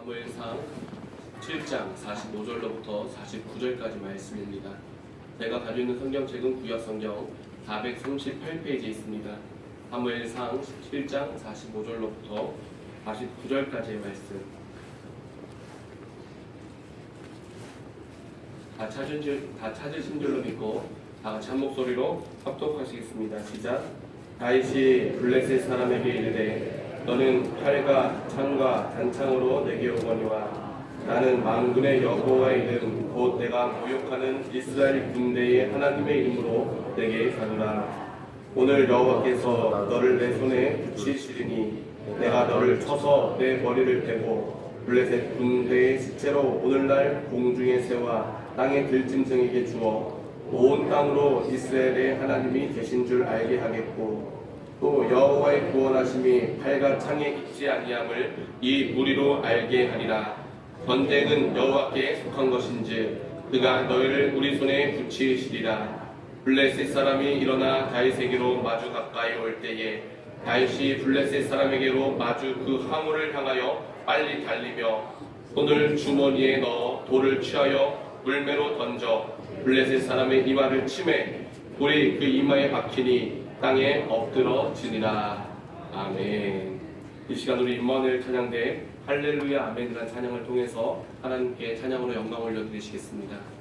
사무엘상 7장 45절로부터 49절까지 말씀입니다. 제가 가지고 있는 성경책은 구약성경 438페이지에 있습니다. 사무엘상 7장 45절로부터 49절까지의 말씀. 다 찾으신 줄로 믿고 다 같이 한 목소리로 합독하시겠습니다. 시작. 다윗이 블레셋 사람에게 이르되 너는 칼과 창과 단창으로 내게 오거니와 나는 만군의 여호와의 이름 곧 내가 모욕하는 이스라엘 군대의 하나님의 이름으로 내게 가노라. 오늘 여호와께서 너를 내 손에 붙이시리니 내가 너를 쳐서 내 머리를 베고 블레셋 군대의 시체로 오늘날 공중의 새와 땅의 들짐승에게 주어 온 땅으로 이스라엘의 하나님이 계신 줄 알게 하겠고 또 여호와의 구원하심이 칼과 창에 있지 아니함을 이 무리로 알게 하리라. 전쟁은 여호와께 속한 것인지 그가 너희를 우리 손에 붙이시리라. 블레셋 사람이 일어나 다윗에게로 마주 가까이 올 때에 다윗이 블레셋 사람에게로 마주 그 화물을 향하여 빨리 달리며 손을 주머니에 넣어 돌을 취하여 물매로 던져 블레셋 사람의 이마를 치매 돌이 그 이마에 박히니 땅에 엎드러지니라. 아멘. 이 시간 우리 임마누엘 찬양대 할렐루야 아멘이라는 찬양을 통해서 하나님께 찬양으로 영광 올려드리시겠습니다.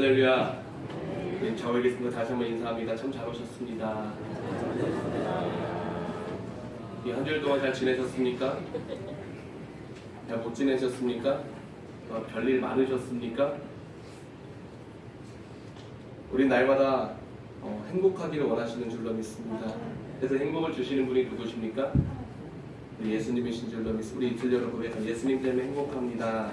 할렐루야. 네, 좌우에 계신 분 다시 한번 인사합니다. 참 잘 오셨습니다. 한 주일 동안 잘 지내셨습니까? 잘 못 지내셨습니까? 별일 많으셨습니까? 우리 날마다 행복하기를 원하시는 줄로 믿습니다. 그래서 행복을 주시는 분이 누구십니까? 우리 예수님이신 줄로 믿습니다. 우리 이틀 여러분 예수님 때문에 행복합니다.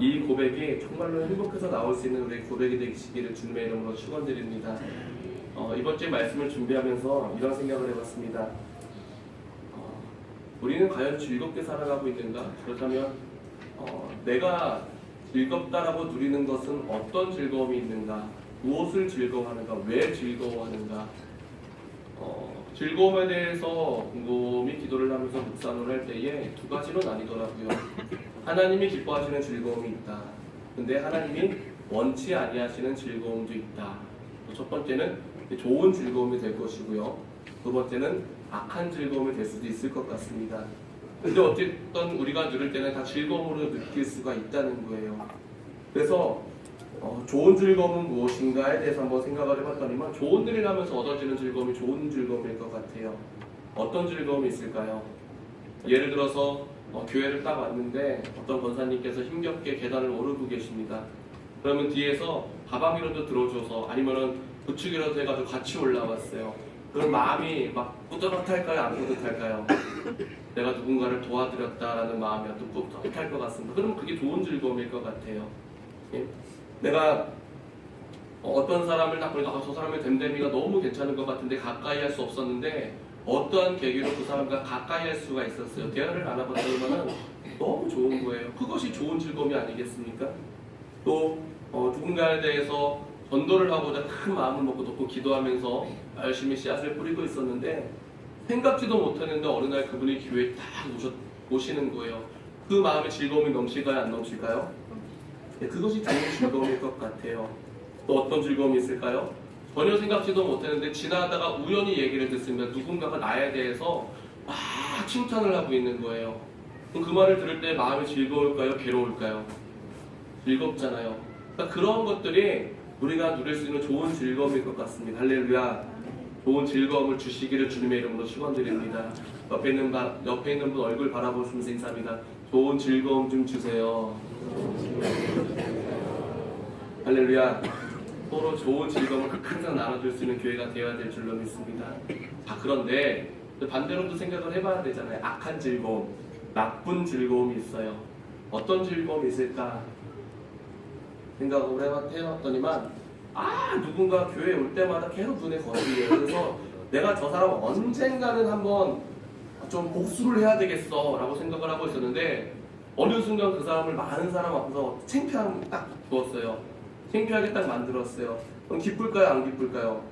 이 고백이 정말로 행복해서 나올 수 있는 우리의 고백이 되시기를 주님의 이름으로 축원드립니다. 이번 주에 말씀을 준비하면서 이런 생각을 해봤습니다. 우리는 과연 즐겁게 살아가고 있는가? 그렇다면 내가 즐겁다라고 누리는 것은 어떤 즐거움이 있는가? 무엇을 즐거워하는가? 왜 즐거워하는가? 즐거움에 대해서 곰곰이 기도를 하면서 묵상을 할 때에 두 가지로 나뉘더라고요. 하나님이 기뻐하시는 즐거움이 있다. 근데 하나님이 원치 아니하시는 즐거움도 있다. 첫 번째는 좋은 즐거움이 될 것이고요. 두 번째는 악한 즐거움이 될 수도 있을 것 같습니다. 근데 어쨌든 우리가 누릴 때는 다 즐거움으로 느낄 수가 있다는 거예요. 그래서 좋은 즐거움은 무엇인가에 대해서 한번 생각을 해봤더니만 좋은 일을 하면서 얻어지는 즐거움이 좋은 즐거움일 것 같아요. 어떤 즐거움이 있을까요? 예를 들어서 교회를 딱 왔는데 어떤 권사님께서 힘겹게 계단을 오르고 계십니다. 그러면 뒤에서 가방이라도 들어줘서 아니면은 부축이라도 해가지고 같이 올라왔어요. 그럼 마음이 막 뿌듯할까요? 안 뿌듯할까요? 내가 누군가를 도와드렸다라는 마음이 또 뿌듯할 것 같습니다. 그러면 그게 좋은 즐거움일 것 같아요. 예? 내가 어떤 사람을 딱 보니까 저 사람의 됨됨이가 너무 괜찮은 것 같은데 가까이 할 수 없었는데 어떠한 계기로 그 사람과 가까이 할 수가 있었어요. 대화를 나눠봤더니만 너무 좋은 거예요. 그것이 좋은 즐거움이 아니겠습니까? 또 누군가에 대해서 전도를 하고자 큰 마음을 먹고 놓고 기도하면서 열심히 씨앗을 뿌리고 있었는데 생각지도 못했는데 어느 날 그분이 교회에 딱 오시는 거예요. 그 마음에 즐거움이 넘칠까요? 안 넘칠까요? 네, 그것이 좋은 즐거움일 것 같아요. 또 어떤 즐거움이 있을까요? 전혀 생각지도 못했는데 지나다가 우연히 얘기를 듣습니다. 누군가가 나에 대해서 막 칭찬을 하고 있는 거예요. 그럼 그 말을 들을 때 마음이 즐거울까요? 괴로울까요? 즐겁잖아요. 그러니까 그런 것들이 우리가 누릴 수 있는 좋은 즐거움일 것 같습니다. 할렐루야. 좋은 즐거움을 주시기를 주님의 이름으로 축원드립니다. 옆에 있는 분 얼굴 바라보시면서 인사합니다. 좋은 즐거움 좀 주세요. 할렐루야. 서로 좋은 즐거움을 항상 나눠줄 수 있는 교회가 되어야 될 줄로 믿습니다. 그런데 반대로도 생각을 해봐야 되잖아요. 악한 즐거움, 나쁜 즐거움이 있어요. 어떤 즐거움이 있을까 생각을 해봤더니만 누군가 교회에 올 때마다 계속 눈에 거슬려요. 그래서 내가 저 사람 언젠가는 한번 좀 복수를 해야 되겠어 라고 생각을 하고 있었는데 어느 순간 그 사람을 많은 사람 앞에서 창피함 딱 두었어요. 창피하게 딱 만들었어요. 그럼 기쁠까요? 안 기쁠까요?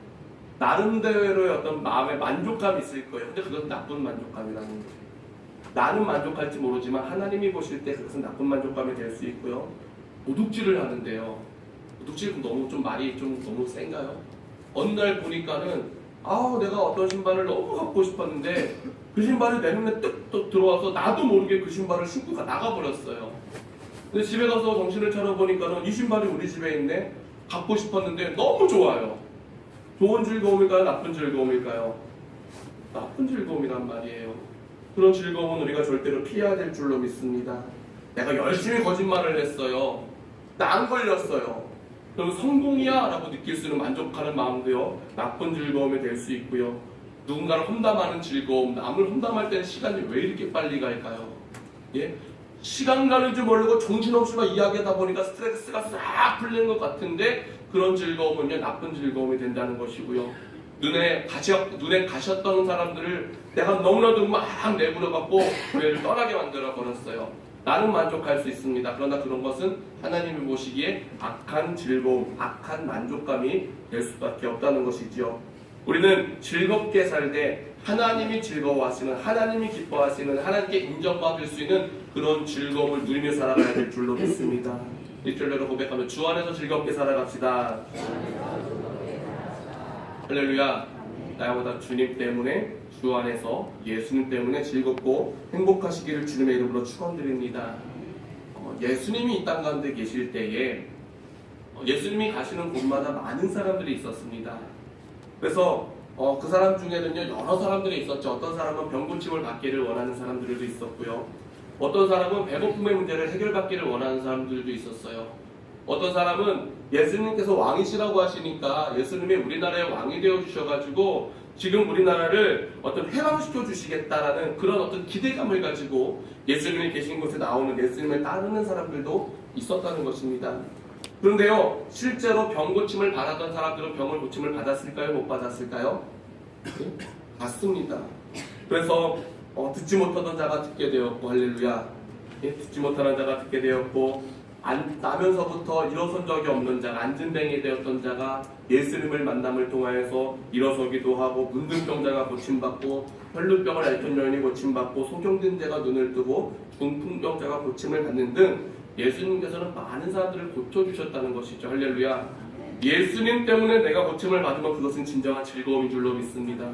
나름대로의 어떤 마음의 만족감이 있을 거예요. 근데 그것은 나쁜 만족감이라는 거예요. 나는 만족할지 모르지만 하나님이 보실 때 그것은 나쁜 만족감이 될 수 있고요. 도둑질을 하는데요. 도둑질은 말이 너무 센가요? 어느 날 보니까는 내가 어떤 신발을 너무 갖고 싶었는데 그 신발이 내 눈에 뚝 들어와서 나도 모르게 그 신발을 신고 나가버렸어요. 근데 집에 가서 정신을 차려보니까는 이 신발이 우리 집에 있네? 갖고 싶었는데 너무 좋아요. 좋은 즐거움일까요? 나쁜 즐거움일까요? 나쁜 즐거움이란 말이에요. 그런 즐거움은 우리가 절대로 피해야 될 줄로 믿습니다. 내가 열심히 거짓말을 했어요. 나 안 걸렸어요. 그럼 성공이야 라고 느낄 수 있는 만족하는 마음도요, 나쁜 즐거움이 될 수 있고요. 누군가를 험담하는 즐거움, 남을 험담할 때는 시간이 왜 이렇게 빨리 갈까요? 예? 시간 가는 줄 모르고 정신없이 막 이야기하다 보니까 스트레스가 싹 풀리는 것 같은데 그런 즐거움은요, 나쁜 즐거움이 된다는 것이고요. 눈에 가셨던 사람들을 내가 너무나도 막 내버려갖고 교회를 떠나게 만들어 버렸어요. 나는 만족할 수 있습니다. 그러나 그런 것은 하나님이 보시기에 악한 즐거움, 악한 만족감이 될 수밖에 없다는 것이지요. 우리는 즐겁게 살 때 하나님이 즐거워하시는, 하나님이 기뻐하시는, 하나님께 인정받을 수 있는 그런 즐거움을 누리며 살아가야 될 줄로 믿습니다. 이틀내로 고백하며 주 안에서 즐겁게 살아갑시다. 할렐루야. 나보다 주님 때문에, 주 안에서 예수님 때문에 즐겁고 행복하시기를 주님의 이름으로 축원드립니다. 예수님이 이 땅 가운데 계실 때에 예수님이 가시는 곳마다 많은 사람들이 있었습니다. 그래서 그 사람 중에는요 여러 사람들이 있었죠. 어떤 사람은 병고침을 받기를 원하는 사람들도 있었고요. 어떤 사람은 배고픔의 문제를 해결받기를 원하는 사람들도 있었어요. 어떤 사람은 예수님께서 왕이시라고 하시니까 예수님이 우리나라의 왕이 되어 주셔가지고 지금 우리나라를 어떤 해방시켜 주시겠다라는 그런 어떤 기대감을 가지고 예수님이 계신 곳에 나오는 예수님을 따르는 사람들도 있었다는 것입니다. 그런데요, 실제로 병 고침을 받았던 사람들은 병을 고침을 받았을까요? 못 받았을까요? 네? 받습니다. 그래서 듣지 못하던 자가 듣게 되었고, 할렐루야. 예? 듣지 못하는 자가 듣게 되었고, 나면서부터 일어선 적이 없는 자가, 안진뱅이 되었던 자가 예수님을 만남을 통하여서 일어서기도 하고, 문둥병자가 고침받고, 혈루병을 앓던 여인이 고침받고, 소경된 자가 눈을 뜨고, 중풍병자가 고침을 받는 등 예수님께서는 많은 사람들을 고쳐주셨다는 것이죠. 할렐루야. 예수님 때문에 내가 고침을 받으면 그것은 진정한 즐거움인 줄로 믿습니다.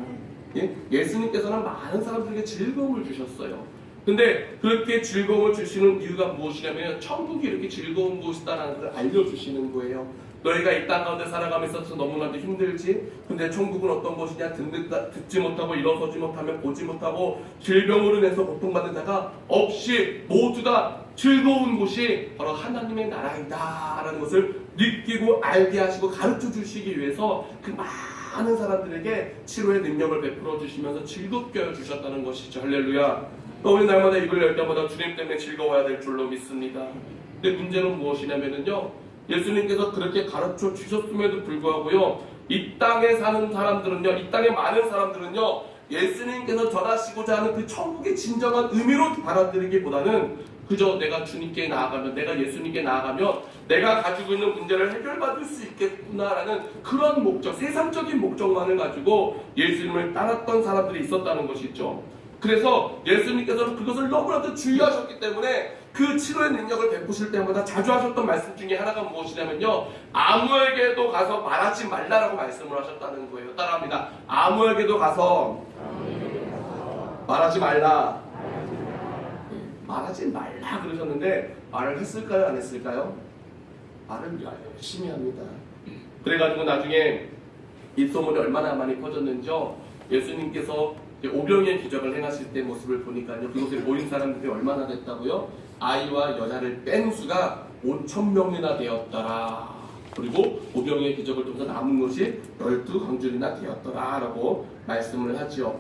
예? 예수님께서는 많은 사람들에게 즐거움을 주셨어요. 근데 그렇게 즐거움을 주시는 이유가 무엇이냐면 천국이 이렇게 즐거운 곳이다라는 걸 알려주시는 거예요. 너희가 이 땅 가운데 살아가면서 너무나도 힘들지? 근데 천국은 어떤 곳이냐? 듣지 못하고 일어서지 못하며 보지 못하고 질병으로 인해서 고통받는 자가 없이 모두 다 즐거운 곳이 바로 하나님의 나라이다 라는 것을 느끼고 알게 하시고 가르쳐 주시기 위해서 그 많은 사람들에게 치료의 능력을 베풀어 주시면서 즐겁게 해주셨다는 것이죠. 할렐루야. 우리 날마다 입을 열 때마다 주님 때문에 즐거워야 될 줄로 믿습니다. 근데 문제는 무엇이냐면요, 예수님께서 그렇게 가르쳐 주셨음에도 불구하고요, 이 땅에 사는 사람들은요, 이 땅에 많은 사람들은요, 예수님께서 전하시고자 하는 그 천국의 진정한 의미로 받아들이기보다는 그저 내가 주님께 나아가면, 내가 예수님께 나아가면 내가 가지고 있는 문제를 해결받을 수 있겠구나라는 그런 목적, 세상적인 목적만을 가지고 예수님을 따랐던 사람들이 있었다는 것이죠. 그래서 예수님께서는 그것을 너무나도 주의하셨기 때문에 그 치료의 능력을 베푸실 때마다 자주 하셨던 말씀 중에 하나가 무엇이냐면요, 아무에게도 가서 말하지 말라라고 말씀을 하셨다는 거예요. 따라합니다. 아무에게도 가서 말하지 말라. 말하지 말라 그러셨는데 말을 했을까요? 안 했을까요? 말을 열심히 합니다. 그래가지고 나중에 이 소문이 얼마나 많이 퍼졌는지요, 예수님께서 오병이의 기적을 행하실 때 모습을 보니까요, 그곳에 모인 사람들이 얼마나 됐다고요? 아이와 여자를 뺀 수가 5,000명이나 되었더라. 그리고 오병이의 기적을 통해서 남은 것이 12광줄이나 되었더라 라고 말씀을 하지요.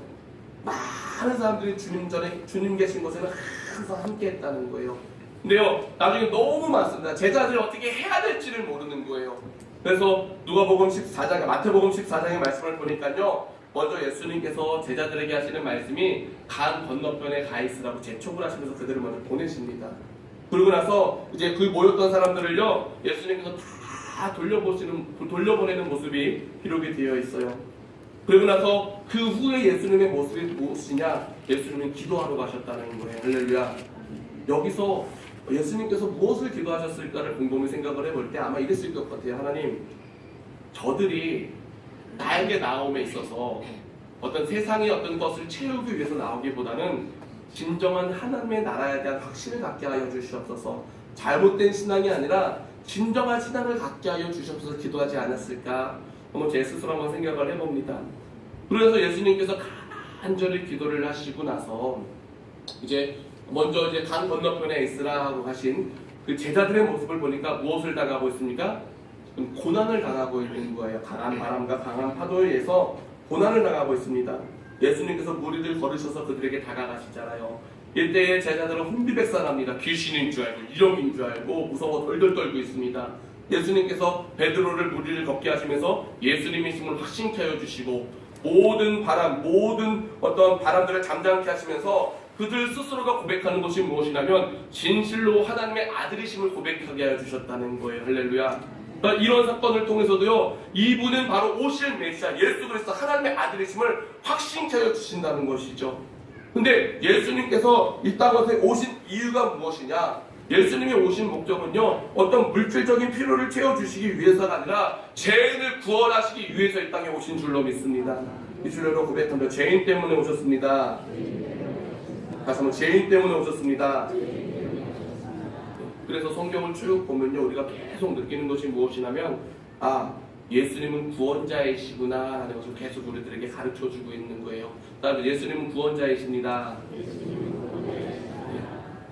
많은 사람들이 주님 계신 곳에는 항상 함께 했다는 거예요. 근데요, 나중에 너무 많습니다. 제자들이 어떻게 해야 될지를 모르는 거예요. 그래서 누가복음 14장, 마태복음 14장의 말씀을 보니까요, 먼저 예수님께서 제자들에게 하시는 말씀이 강 건너편에 가 있으라고 재촉을 하시면서 그들을 먼저 보내십니다. 그러고 나서 이제 그 모였던 사람들을요, 예수님께서 다 돌려보내는 모습이 기록이 되어 있어요. 그러고 나서 그 후에 예수님의 모습이 무엇이냐? 예수님은 기도하러 가셨다는 거예요. 할렐루야. 여기서 예수님께서 무엇을 기도하셨을까를 곰곰이 생각을 해볼 때 아마 이랬을 것 같아요. 하나님, 저들이 나에게 나옴에 있어서 어떤 세상의 어떤 것을 채우기 위해서 나오기보다는 진정한 하나님의 나라에 대한 확신을 갖게 하여 주시옵소서. 잘못된 신앙이 아니라 진정한 신앙을 갖게 하여 주시옵소서 기도하지 않았을까? 한번 제 스스로 한번 생각을 해봅니다. 그래서 예수님께서 간절히 기도를 하시고 나서 이제 먼저 이제 강 건너편에 있으라 하고 하신 그 제자들의 모습을 보니까 무엇을 당하고 있습니까? 고난을 당하고 있는 거예요. 강한 바람과 강한 파도에 의해서 고난을 당하고 있습니다. 예수님께서 물 위를 걸으셔서 그들에게 다가가시잖아요. 이때의 제자들은 혼비백산합니다. 귀신인 줄 알고 이령인 줄 알고 무서워 덜덜 떨고 있습니다. 예수님께서 베드로를 물 위를 걷게 하시면서 예수님의 힘을 확신케 하여 주시고 모든 바람, 모든 어떤 바람들을 잠잠케 하시면서 그들 스스로가 고백하는 것이 무엇이냐면 진실로 하나님의 아들이심을 고백하게 하여 주셨다는 거예요. 할렐루야. 그러니까 이런 사건을 통해서도요, 이분은 바로 오실 메시아 예수 그리스도 하나님의 아들이심을 확신케 하여 주신다는 것이죠. 근데 예수님께서 이 땅에 오신 이유가 무엇이냐? 예수님이 오신 목적은요, 어떤 물질적인 필요를 채워주시기 위해서가 아니라 죄인을 구원하시기 위해서 이 땅에 오신 줄로 믿습니다. 이 줄로 고백합니다. 죄인 때문에 오셨습니다. 다시 한번 죄인 때문에 오셨습니다. 그래서 성경을 쭉 보면요, 우리가 계속 느끼는 것이 무엇이냐면, 예수님은 구원자이시구나 라는 것을 계속 우리들에게 가르쳐주고 있는 거예요. 다음에 예수님은 구원자이십니다.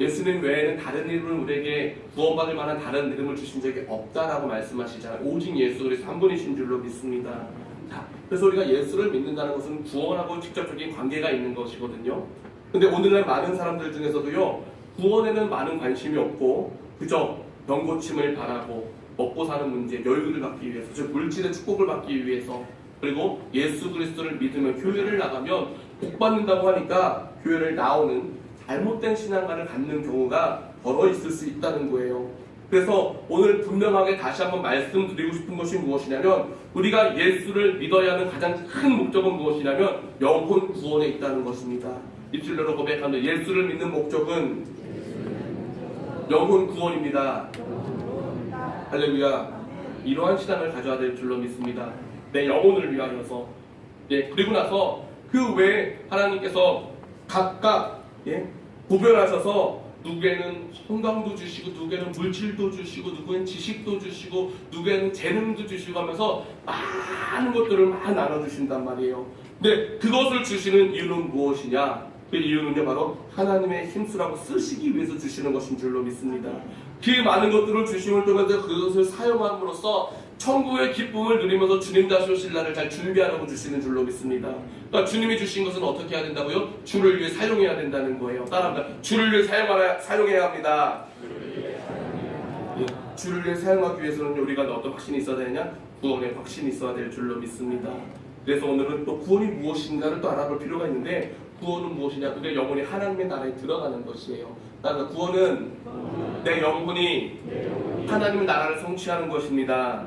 예수님 외에는 다른 이름을 우리에게 구원받을 만한 다른 이름을 주신 적이 없다라고 말씀하시잖아요. 오직 예수 그리스도 한 분이신 줄로 믿습니다. 자, 그래서 우리가 예수를 믿는다는 것은 구원하고 직접적인 관계가 있는 것이거든요. 근데 오늘날 많은 사람들 중에서도요, 구원에는 많은 관심이 없고 그저 병고침을 바라고 먹고 사는 문제, 여유를 받기 위해서, 즉 물질의 축복을 받기 위해서, 그리고 예수 그리스도를 믿으면 교회를 나가면 복 받는다고 하니까 교회를 나오는 잘못된 신앙관을 갖는 경우가 더러 있을 수 있다는 거예요. 그래서 오늘 분명하게 다시 한번 말씀드리고 싶은 것이 무엇이냐면, 우리가 예수를 믿어야 하는 가장 큰 목적은 무엇이냐면 영혼 구원에 있다는 것입니다. 입술로 고백하는 예수를 믿는 목적은 영혼 구원입니다. 할렐루야. 이러한 신앙을 가져야 될 줄로 믿습니다. 내 영혼을 위하여서. 그리고 나서 그 외에 하나님께서 각각 구별하셔서 누구에는 건강도 주시고, 누구에는 물질도 주시고, 누구에는 지식도 주시고, 누구에는 재능도 주시고 하면서 많은 것들을 막 나눠주신단 말이에요. 근데 그것을 주시는 이유는 무엇이냐? 그 이유는요, 바로 하나님의 힘쓰라고 쓰시기 위해서 주시는 것인 줄로 믿습니다. 그 많은 것들을 주심을 통해서 그것을 사용함으로써 천국의 기쁨을 누리면서 주님 다시 오실 날을 잘 준비하라고 주시는 줄로 믿습니다. 그러니까 주님이 주신 것은 어떻게 해야 된다고요? 주를 위해 사용해야 된다는 거예요. 따라합니다. 주를 위해 사용해야 합니다. 주를 위해 사용하기 위해서는 우리가 어떤 확신이 있어야 되느냐? 구원의 확신이 있어야 될 줄로 믿습니다. 그래서 오늘은 또 구원이 무엇인가를 또 알아볼 필요가 있는데, 구원은 무엇이냐? 우리의 영혼이 하나님의 나라에 들어가는 것이에요. 따라서 구원은 내 영혼이 하나님의 나라를 성취하는 것입니다.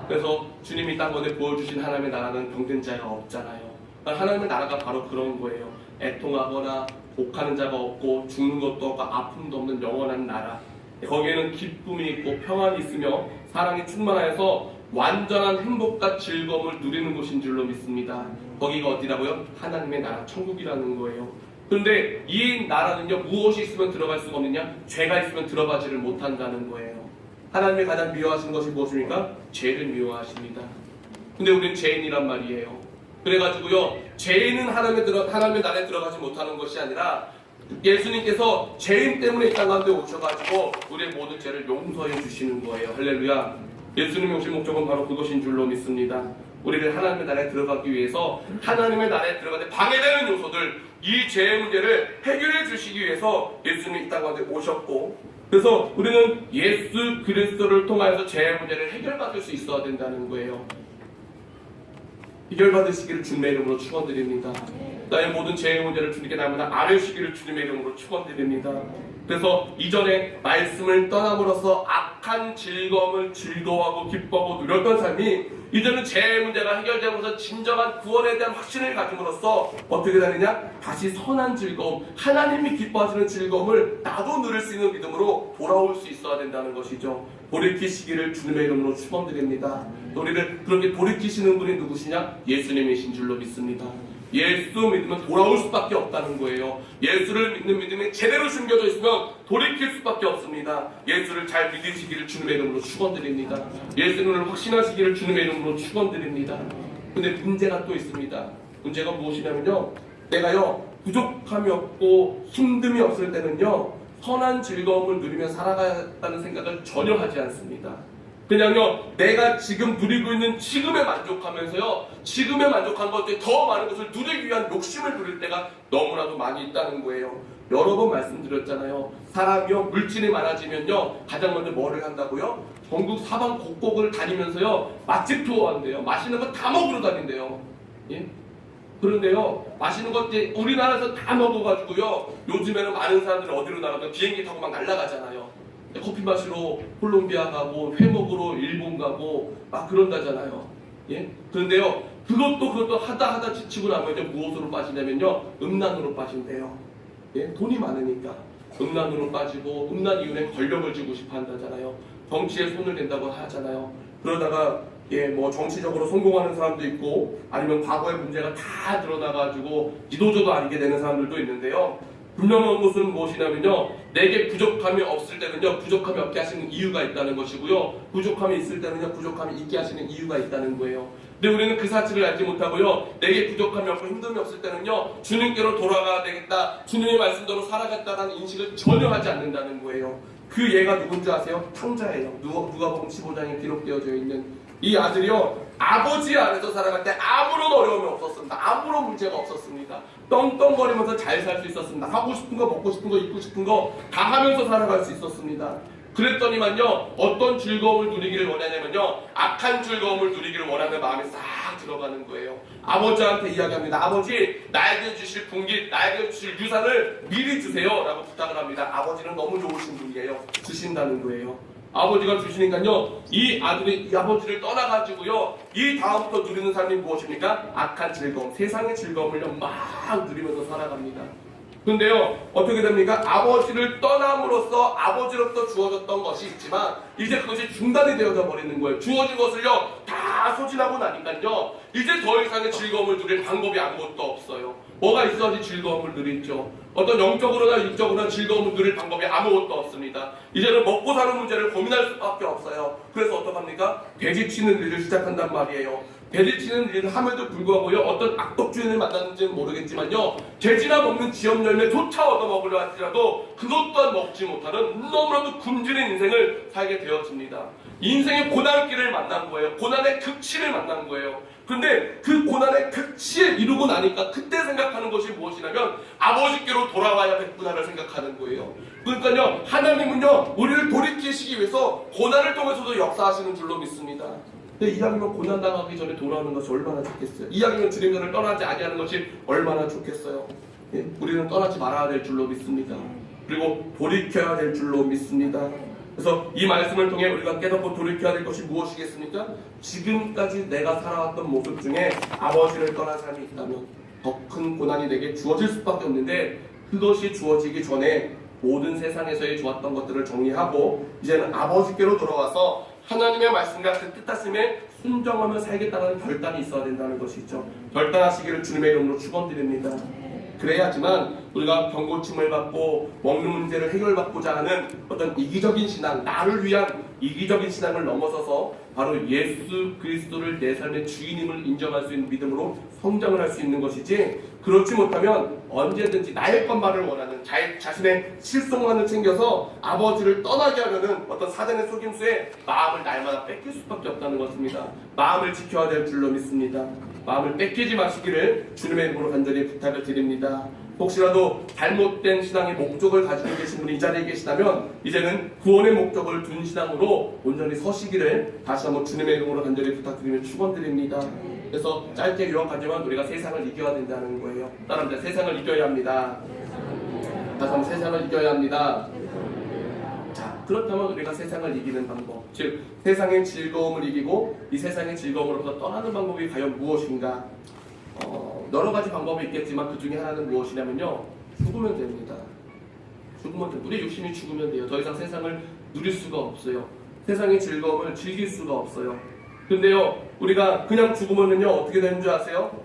그래서 주님이 땅에 보여주신 하나님의 나라는 병든 자가 없잖아요. 하나님의 나라가 바로 그런 거예요. 애통하거나 복하는 자가 없고, 죽는 것도 없고, 아픔도 없는 영원한 나라. 거기에는 기쁨이 있고 평안이 있으며 사랑이 충만하여서 완전한 행복과 즐거움을 누리는 곳인 줄로 믿습니다. 거기가 어디라고요? 하나님의 나라, 천국이라는 거예요. 그런데 이 나라는요, 무엇이 있으면 들어갈 수가 없느냐? 죄가 있으면 들어가지를 못한다는 거예요. 하나님이 가장 미워하시는 것이 무엇입니까? 죄를 미워하십니다. 근데 우리는 죄인이란 말이에요. 그래가지고요, 죄인은 하나님의 나라에 들어가지 못하는 것이 아니라 예수님께서 죄인 때문에 이 땅 가운데 오셔가지고 우리의 모든 죄를 용서해 주시는 거예요. 할렐루야. 예수님이 오신 목적은 바로 그것인 줄로 믿습니다. 우리를 하나님의 나라에 들어가기 위해서, 하나님의 나라에 들어가는데 방해되는 요소들, 이 죄의 문제를 해결해 주시기 위해서 예수님이 이 땅 가운데 오셨고, 그래서 우리는 예수 그리스도를 통하여서 죄의 문제를 해결받을 수 있어야 된다는 거예요. 해결받으시기를 주님의 이름으로 축원드립니다. 나의 모든 죄의 문제를 주님께 날마다 아뢰시기를 주님의 이름으로 축원드립니다. 그래서 이전에 말씀을 떠남으로써 악한 즐거움을 즐거워하고 기뻐하고 누렸던 삶이, 이제는 죄의 문제가 해결되면서 진정한 구원에 대한 확신을 가짐으로써 어떻게 되느냐? 다시 선한 즐거움, 하나님이 기뻐하시는 즐거움을 나도 누릴 수 있는 믿음으로 돌아올 수 있어야 된다는 것이죠. 돌이키시기를 주님의 이름으로 축원드립니다. 우리를 그렇게 돌이키시는 분이 누구시냐? 예수님이신 줄로 믿습니다. 예수 믿으면 돌아올 수밖에 없다는 거예요. 예수를 믿는 믿음이 제대로 숨겨져 있으면 돌이킬 수밖에 없습니다. 예수를 잘 믿으시기를 주님의 이름으로 축원드립니다. 예수님을 확신하시기를 주님의 이름으로 축원드립니다. 근데 문제가 또 있습니다. 문제가 무엇이냐면요, 내가요 부족함이 없고 힘듦이 없을 때는요 선한 즐거움을 누리며 살아가겠다는 생각을 전혀 하지 않습니다. 그냥요, 내가 지금 누리고 있는 지금에 만족하면서요, 지금에 만족한 것들이 더 많은 것을 누리기 위한 욕심을 부릴 때가 너무나도 많이 있다는 거예요. 여러 번 말씀드렸잖아요. 사람이요, 물질이 많아지면요, 가장 먼저 뭐를 한다고요? 전국 사방 곳곳을 다니면서요, 맛집 투어 한대요. 맛있는 거 다 먹으러 다닌대요. 예? 그런데요, 맛있는 것 우리나라에서 다 먹어가지고요, 요즘에는 많은 사람들이 어디로 나가면 비행기 타고 막 날아가잖아요. 커피 마시러 콜롬비아 가고 회 먹으러 일본 가고 막 그런다잖아요. 예? 그런데요, 그것도 하다 지치고 나면 이제 무엇으로 빠지냐면요, 음란으로 빠진대요. 예? 돈이 많으니까 음란으로 빠지고, 음란 이후에 권력을 쥐고 싶어 한다잖아요. 정치에 손을 댄다고 하잖아요. 그러다가 뭐 정치적으로 성공하는 사람도 있고, 아니면 과거의 문제가 다 드러나가지고 지도자도 아니게 되는 사람들도 있는데요. 분명한 것은 무엇이냐면요, 내게 부족함이 없을 때는요 부족함이 없게 하시는 이유가 있다는 것이고요, 부족함이 있을 때는요 부족함이 있게 하시는 이유가 있다는 거예요. 근데 우리는 그 사실을 알지 못하고요, 내게 부족함이 없고 힘듦이 없을 때는요 주님께로 돌아가야 되겠다, 주님의 말씀대로 살아가겠다는 인식을 전혀 하지 않는다는 거예요. 그 얘가 누군지 아세요? 탕자예요. 누가복음 15장에 기록되어져 있는 이 아들이요, 아버지 안에서 살아갈 때 아무런 어려움이 없었습니다. 아무런 문제가 없었습니다. 떵떵거리면서 잘 살 수 있었습니다. 하고 싶은 거, 먹고 싶은 거, 입고 싶은 거 다 하면서 살아갈 수 있었습니다. 그랬더니만요, 어떤 즐거움을 누리기를 원하냐면요, 악한 즐거움을 누리기를 원하는 마음이 싹 들어가는 거예요. 아버지한테 이야기합니다. 아버지, 나에게 주실 분깃, 나에게 주실 유산을 미리 주세요 라고 부탁을 합니다. 아버지는 너무 좋으신 분이에요. 주신다는 거예요. 아버지가 주시니까요, 이 아들이 이 아버지를 떠나가지고요, 이 다음부터 누리는 삶이 무엇입니까? 악한 즐거움, 세상의 즐거움을요 막 누리면서 살아갑니다. 근데요, 어떻게 됩니까? 아버지를 떠남으로써 아버지로부터 주어졌던 것이 있지만 이제 그것이 중단이 되어져 버리는 거예요. 주어진 것을요 다 소진하고 나니까요, 이제 더 이상의 즐거움을 누릴 방법이 아무것도 없어요. 뭐가 있어야지 즐거움을 누리죠? 어떤 영적으로나 육적으로나 즐거움을 누릴 방법이 아무것도 없습니다. 이제는 먹고 사는 문제를 고민할 수밖에 없어요. 그래서 어떡합니까? 돼지치는 일을 시작한단 말이에요. 돼지치는 일을 함에도 불구하고요, 어떤 악독주인을 만났는지는 모르겠지만요, 돼지나 먹는 지엽 열매조차 얻어먹으려 할지라도 그것 또한 먹지 못하는 너무나도 굶주린 인생을 살게 되어집니다. 인생의 고난길을 만난 거예요. 고난의 극치를 만난 거예요. 근데 그 고난의 극치에 이루고 나니까 그때 생각하는 것이 무엇이냐면 아버지께로 돌아와야겠구나를 생각하는 거예요. 그러니까요, 하나님은요 우리를 돌이키시기 위해서 고난을 통해서도 역사하시는 줄로 믿습니다. 근데 이왕이면 고난당하기 전에 돌아오는 것이 얼마나 좋겠어요. 이왕이면 주님을 떠나지 아니하는 것이 얼마나 좋겠어요. 예, 우리는 떠나지 말아야 될 줄로 믿습니다. 그리고 돌이켜야 될 줄로 믿습니다. 그래서 이 말씀을 통해 우리가 깨닫고 돌이켜야 될 것이 무엇이겠습니까? 지금까지 내가 살아왔던 모습 중에 아버지를 떠난 삶이 있다면 더 큰 고난이 내게 주어질 수밖에 없는데, 그것이 주어지기 전에 모든 세상에서의 좋았던 것들을 정리하고 이제는 아버지께로 돌아와서 하나님의 말씀과 그 뜻하심에 순종하며 살겠다는 결단이 있어야 된다는 것이죠. 결단하시기를 주님의 이름으로 축원드립니다. 그래야지만 우리가 병고침을 받고 먹는 문제를 해결받고자 하는 어떤 이기적인 신앙, 나를 위한 이기적인 신앙을 넘어서서 바로 예수 그리스도를 내 삶의 주인임을 인정할 수 있는 믿음으로 성장을 할 수 있는 것이지, 그렇지 못하면 언제든지 나의 것만을 원하는 자신의 실속만을 챙겨서 아버지를 떠나게 하려는 어떤 사단의 속임수에 마음을 날마다 뺏길 수밖에 없다는 것입니다. 마음을 지켜야 될 줄로 믿습니다. 마음을 뺏기지 마시기를 주님의 이름으로 간절히 부탁을 드립니다. 혹시라도 잘못된 신앙의 목적을 가지고 계신 분이 이 자리에 계시다면 이제는 구원의 목적을 둔 신앙으로 온전히 서시기를 다시 한번 주님의 이름으로 간절히 부탁드리며 축원드립니다. 그래서 짧게 요약하지만 우리가 세상을 이겨야 된다는 거예요. 따라합니다. 세상을 이겨야 합니다. 다시 한번 세상을 이겨야 합니다. 자, 그렇다면 우리가 세상을 이기는 방법, 즉 세상의 즐거움을 이기고 이 세상의 즐거움으로부터 떠나는 방법이 과연 무엇인가? 여러 가지 방법이 있겠지만 그 중에 하나는 무엇이냐면요, 죽으면 됩니다. 죽으면 됩니다. 우리 육신이 죽으면 돼요. 더 이상 세상을 누릴 수가 없어요. 세상의 즐거움을 즐길 수가 없어요. 근데요, 우리가 그냥 죽으면은요 어떻게 되는 줄 아세요?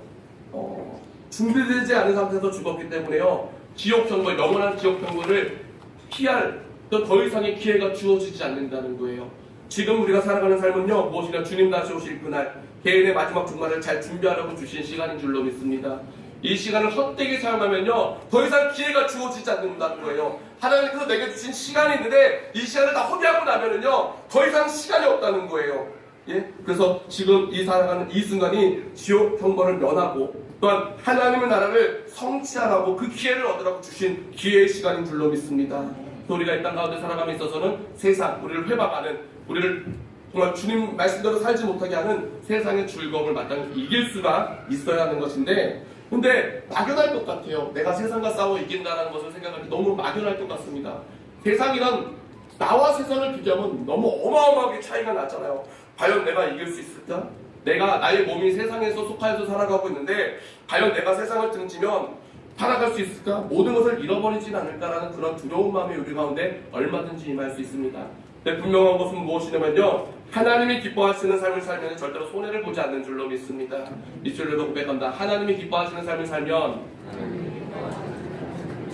준비되지 않은 상태에서 죽었기 때문에요, 지옥천국, 영원한 지옥천국을 피할 더 이상의 기회가 주어지지 않는다는 거예요. 지금 우리가 살아가는 삶은요 무엇이냐, 주님 다시 오실 그날 개인의 마지막 종말을 잘 준비하려고 주신 시간인 줄로 믿습니다. 이 시간을 헛되게 사용하면요 더 이상 기회가 주어지지 않는다는 거예요. 하나님께서 내게 주신 시간이 있는데 이 시간을 다 허비하고 나면은요 더 이상 시간이 없다는 거예요. 예? 그래서 지금 이 살아가는 이 순간이 지옥 형벌을 면하고 또한 하나님의 나라를 성취하라고 그 기회를 얻으라고 주신 기회의 시간인 줄로 믿습니다. 또 우리가 이 땅 가운데 살아감에 있어서는 세상, 우리를 회방하는, 우리를 정말 주님 말씀대로 살지 못하게 하는 세상의 즐거움을 마땅히 이길 수가 있어야 하는 것인데, 근데 막연할 것 같아요. 내가 세상과 싸워 이긴다는 것을 생각하기 너무 막연할 것 같습니다. 세상이란, 나와 세상을 비교하면 너무 어마어마하게 차이가 나잖아요. 과연 내가 이길 수 있을까? 나의 몸이 세상에서 속하여서 살아가고 있는데 과연 내가 세상을 등지면 살아갈 수 있을까? 모든 것을 잃어버리진 않을까라는 그런 두려운 마음이 우리 가운데 얼마든지 임할 수 있습니다. 근데 분명한 것은 무엇이냐면요, 하나님이 기뻐하시는 삶을 살면 절대로 손해를 보지 않는 줄로 믿습니다. 이 줄로도 고백한다. 하나님이 기뻐하시는 삶을 살면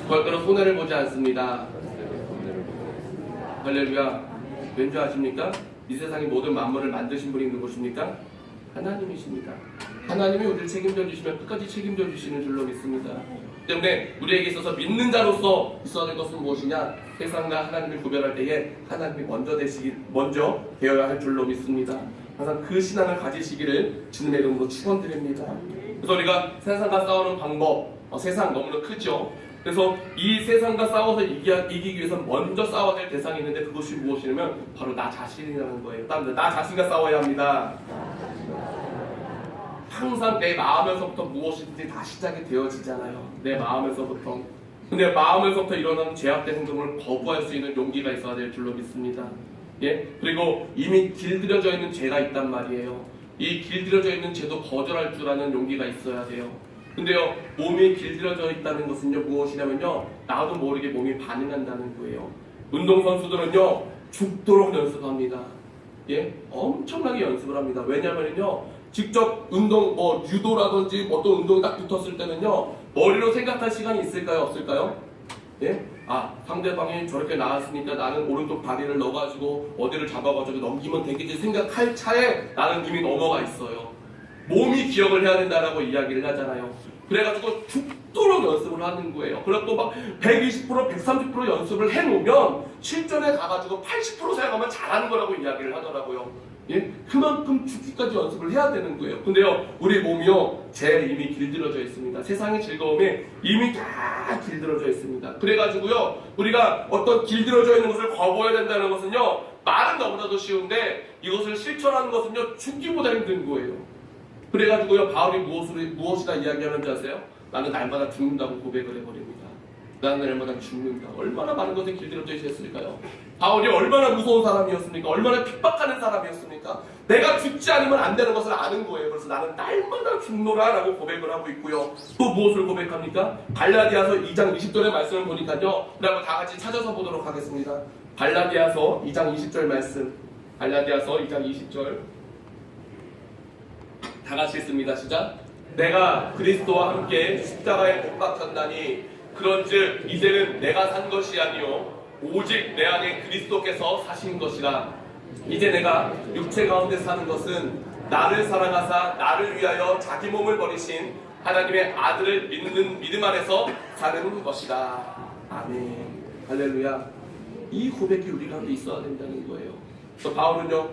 절대로 손해를 보지 않습니다. 할렐루야. 왠지 아십니까? 이 세상의 모든 만물을 만드신 분이 누구십니까? 하나님이십니다. 하나님이 우리를 책임져 주시면 끝까지 책임져 주시는 줄로 믿습니다. 때문에 우리에게 있어서 믿는 자로서 있어야 할 것은 무엇이냐? 세상과 하나님을 구별할 때에 하나님이 먼저 되어야 할 줄로 믿습니다. 항상 그 신앙을 가지시기를 주님의 이름으로 축원드립니다. 그래서 우리가 세상과 싸우는 방법, 세상 너무나 크죠. 그래서 이 세상과 싸워서 이기기 위해서 먼저 싸워야 될 대상이 있는데 그것이 무엇이냐면 바로 나 자신이라는 거예요. 나 자신과 싸워야 합니다. 항상 내 마음에서부터 무엇이든지 다 시작이 되어지잖아요. 내 마음에서부터. 근데 마음에서부터 일어나는 제약된 행동을 거부할 수 있는 용기가 있어야 될 줄로 믿습니다. 예? 그리고 이미 길들여져 있는 죄가 있단 말이에요. 이 길들여져 있는 죄도 거절할 줄 아는 용기가 있어야 돼요. 근데요, 몸이 길들여져 있다는 것은요, 무엇이냐면요, 나도 모르게 몸이 반응한다는 거예요. 운동선수들은요, 죽도록 연습합니다. 예? 엄청나게 연습을 합니다. 왜냐면요, 직접 운동, 유도라든지 어떤 운동이 딱 붙었을 때는요, 머리로 생각할 시간이 있을까요? 없을까요? 예? 상대방이 저렇게 나왔으니까 나는 오른쪽 다리를 넣어가지고 어디를 잡아가지고 넘기면 되겠지 생각할 차에 나는 이미 넘어가 있어요. 몸이 기억을 해야 된다라고 이야기를 하잖아요. 그래가지고 죽도록 연습을 하는 거예요. 그리고 또 막 120%, 130% 연습을 해놓으면 실전에 가가지고 80% 사용하면 잘하는 거라고 이야기를 하더라고요. 예? 그만큼 죽기까지 연습을 해야 되는 거예요. 근데요, 우리 몸이요, 죄에 이미 길들여져 있습니다. 세상의 즐거움에 이미 다 길들여져 있습니다. 그래가지고요, 우리가 어떤 길들여져 있는 것을 거부해야 된다는 것은요, 말은 너무나도 쉬운데 이것을 실천하는 것은요, 죽기보다 힘든 거예요. 그래가지고요, 바울이 무엇이다 이야기하는지 아세요? 나는 날마다 죽는다고 고백을 해버립니다. 나는 날마다 죽는다. 얼마나 많은 것에 길들여져 있었을까요? 바울이 얼마나 무서운 사람이었습니까? 얼마나 핍박하는 사람이었습니까? 내가 죽지 않으면 안 되는 것을 아는 거예요. 그래서 나는 날마다 죽노라 라고 고백을 하고 있고요. 또 무엇을 고백합니까? 갈라디아서 2장 20절의 말씀을 보니까요, 그리고 다 같이 찾아서 보도록 하겠습니다. 갈라디아서 2장 20절 말씀. 갈라디아서 2장 20절 다 같이 읽습니다. 시작. 내가 그리스도와 함께 십자가에 못 박혔나니 그런즉 이제는 내가 산 것이 아니요 오직 내 안에 그리스도께서 사신 것이라. 이제 내가 육체 가운데 사는 것은 나를 사랑하사 나를 위하여 자기 몸을 버리신 하나님의 아들을 믿는 믿음 안에서 사는 것이다. 아멘. 할렐루야. 이 고백이 우리 가운데 있어야 된다는 거예요. 그래서 바울은요,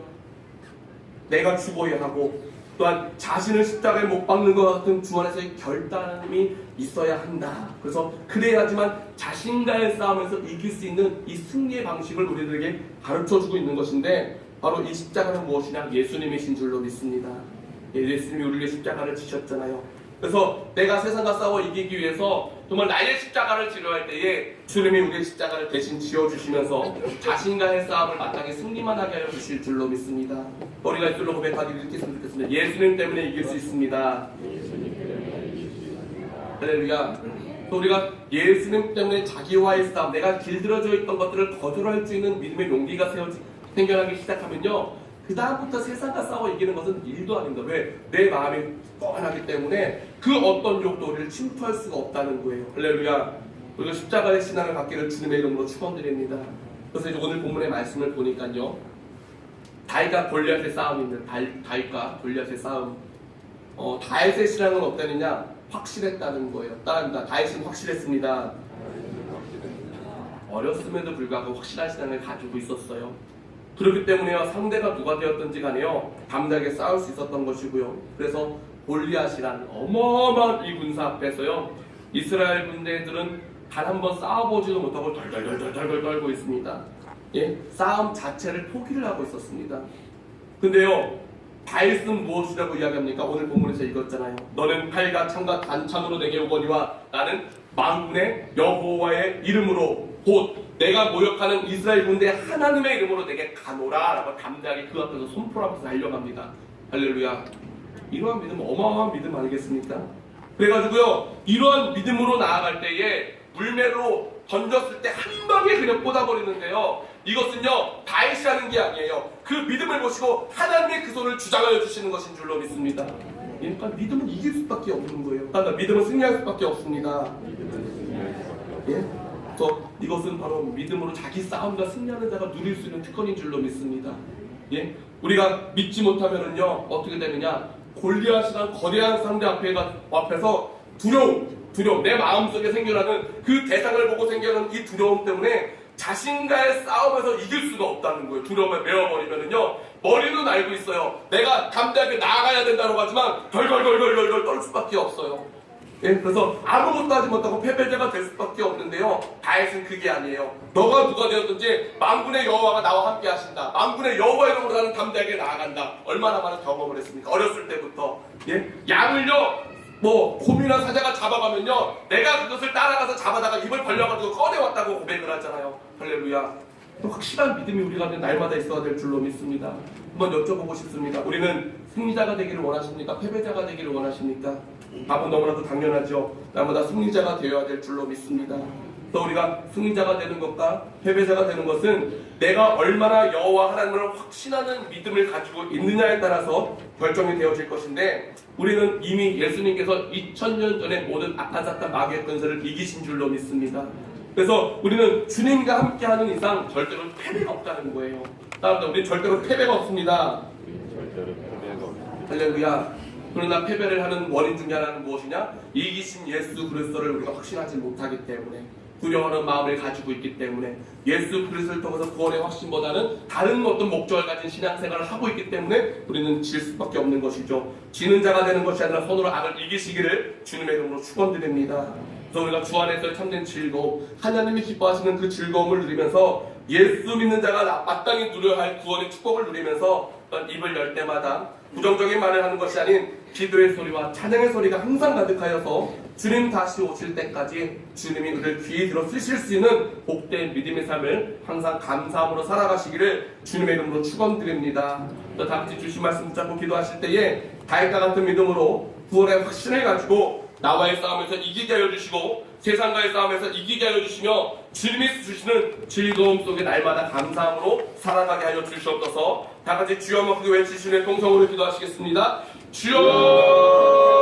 내가 죽어야 하고 또한 자신을 십자가에 못 박는 것 같은 주 안에서의 결단이 있어야 한다. 그래서 그래야지만 자신과의 싸움에서 이길 수 있는 이 승리의 방식을 우리들에게 가르쳐주고 있는 것인데, 바로 이 십자가는 무엇이냐? 예수님이신 줄로 믿습니다. 예수님이 우리에게 십자가를 지셨잖아요. 그래서 내가 세상과 싸워 이기기 위해서 정말 나의 십자가를 지려할 때에 주님이 우리의 십자가를 대신 지어주시면서 자신과의 싸움을 마땅히 승리만 하게 하여 주실 줄로 믿습니다. 우리가 이끌로 고백하기를 읽겠으면 좋겠습니다. 예수님 때문에 이길 수 있습니다. 할렐루야. 또 우리가 예수님 때문에 자기와의 싸움, 내가 길들여져 있던 것들을 거절할 수 있는 믿음의 용기가 생겨나기 시작하면요, 그 다음부터 세상과 싸워 이기는 것은 일도 아닙니다. 왜? 내 마음이 뻔하기 때문에 그 어떤 욕도 우리를 침투할 수가 없다는 거예요. 할렐루야. 우리가 십자가의 신앙을 갖기를 주님의 이름으로 축원드립니다. 그래서 이제 오늘 본문의 말씀을 보니까요, 다윗과 골리앗의 싸움입니다. 다윗과 골리앗의 싸움. 다윗의 신앙은 어땠느냐? 확실했다는 거예요. 따라합니다. 다윗은 확실했습니다. 어렸음에도 불구하고 확실한 신앙을 가지고 있었어요. 그렇기 때문에요, 상대가 누가 되었든지 간에요, 담대하게 싸울 수 있었던 것이고요. 그래서 골리앗이란 어마어마한 이 군사 앞에서요, 이스라엘 군대들은 단 한 번 싸워보지도 못하고 덜덜덜 떨고 있습니다. 예? 싸움 자체를 포기를 하고 있었습니다. 근데요, 다윗은 무엇이라고 이야기합니까? 오늘 본문에서 읽었잖아요. 너는 칼과 창과 단창으로 내게 오거니와 나는 만군의 여호와의 이름으로 곧 내가 모욕하는 이스라엘 군대 하나님의 이름으로 내게 가노라 라고 담대하게 그 앞에서 손풀하면서 달려갑니다. 할렐루야. 이러한 믿음 어마어마한 믿음 아니겠습니까? 그래가지고요, 이러한 믿음으로 나아갈 때에 물매로 던졌을 때 한 방에 그냥 꽂아버리는데요, 이것은요 다윗이 하는 게 아니에요. 그 믿음을 보시고 하나님의 그 손을 주장하여 주시는 것인 줄로 믿습니다. 그러니까 믿음은 이길 수밖에 없는 거예요. 그러니까 믿음은 승리할 수밖에 없습니다. 예? 그래서 이것은 바로 믿음으로 자기 싸움과 승리하는 자가 누릴 수 있는 특권인 줄로 믿습니다. 예? 우리가 믿지 못하면은요 어떻게 되느냐? 골리앗이란 거대한 상대 앞에서 두려움, 내 마음속에 생겨나는 그 대상을 보고 생겨나는 이 두려움 때문에 자신과의 싸움에서 이길 수가 없다는 거예요. 두려움에 매어버리면은요, 머리는 알고 있어요. 내가 담대하게 나아가야 된다고 하지만 덜덜덜덜덜 떨 수밖에 없어요. 예, 그래서 아무것도 하지 못하고 패배자가 될 수밖에 없는데요. 다윗은 그게 아니에요. 너가 누가 되었든지 만군의 여호와가 나와 함께 하신다. 만군의 여호와의 이름으로 나는 담대하게 나아간다. 얼마나 많은 경험을 했습니까? 어렸을 때부터. 예? 양을요, 곰이나 사자가 잡아가면요, 내가 그것을 따라가서 잡아다가 입을 벌려가지고 꺼내왔다고 고백을 하잖아요. 할렐루야. 확실한 믿음이 우리가 날마다 있어야 될 줄로 믿습니다. 한번 여쭤보고 싶습니다. 우리는 승리자가 되기를 원하십니까? 패배자가 되기를 원하십니까? 답은 너무나도 당연하죠. 날마다 승리자가 되어야 될 줄로 믿습니다. 또 우리가 승리자가 되는 것과 패배자가 되는 것은 내가 얼마나 여호와 하나님을 확신하는 믿음을 가지고 있느냐에 따라서 결정이 되어질 것인데, 우리는 이미 예수님께서 2000년 전에 모든 악한 사탄 마귀의 권세를 이기신 줄로 믿습니다. 그래서 우리는 주님과 함께하는 이상 절대로 패배가 없다는 거예요. 따라서 우리는 절대로 패배가 없습니다. 할렐루야. 그러나 패배를 하는 원인 중에 하나는 무엇이냐? 이기신 예수 그리스도를 우리가 확신하지 못하기 때문에, 두려워하는 마음을 가지고 있기 때문에, 예수 그리스도를 통해서 구원의 확신보다는 다른 어떤 목적을 가진 신앙생활을 하고 있기 때문에 우리는 질 수밖에 없는 것이죠. 지는 자가 되는 것이 아니라 손으로 악을 이기시기를 주님의 이름으로 축원드립니다. 그래서 우리가 주 안에서 참된 즐거움, 하나님이 기뻐하시는 그 즐거움을 누리면서 예수 믿는 자가 마땅히 누려야 할 구원의 축복을 누리면서 어떤 입을 열 때마다 부정적인 말을 하는 것이 아닌 기도의 소리와 찬양의 소리가 항상 가득하여서 주님 다시 오실 때까지 주님이 우리를 귀히 들어 쓰실 수 있는 복된 믿음의 삶을 항상 감사함으로 살아가시기를 주님의 이름으로 축원드립니다. 또 다 같이 주신 말씀 붙잡고 기도하실 때에 다윗과 같은 믿음으로 구원의 확신을 가지고 나와의 싸움에서 이기게 하여 주시고 세상과의 싸움에서 이기게 하여 주시며 주님이 주시는 즐거움 속에 날마다 감사함으로 살아가게 하여 주시옵소서. 다 같이 주여 한번 크게 외치시는 동성으로 기도하시겠습니다. 주여!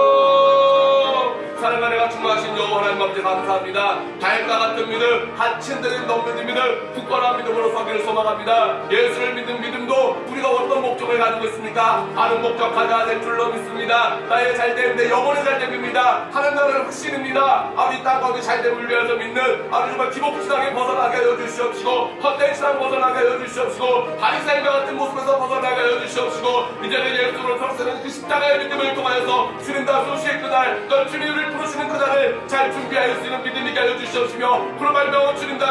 사랑과 내가 충만하신 여호와 하나님 아버지 감사합니다. 다윗과 같은 믿음, 한친들이 넘는 믿음, 굳건한 믿음으로 서기를 소망합니다. 예수를 믿는 믿음도 우리가 어떤 목적을 가지고 있습니까? 아는 목적 가져야 될 줄로 믿습니다. 나의 잘됨인데 영혼의 잘됨입니다. 하는 나라를 확신입니다. 아버지 땅 가운데 잘됨을 위해서 믿는 아버지 정말 기복신앙에 벗어나게 하여 주시옵시고, 헛된 신앙 벗어나게 하여 주시옵시고, 바리새인과 같은 모습에서 벗어나게 하여 주시옵시고, 이제는 예수로 설세는 그 십자가의 믿음을 통하여서 주님 다시 오실 그날, 넌 주님을 부르시는 그날을 잘 준비할 수 있는 믿음이게 하여 주시옵시며, 그로 말미암아 주님 다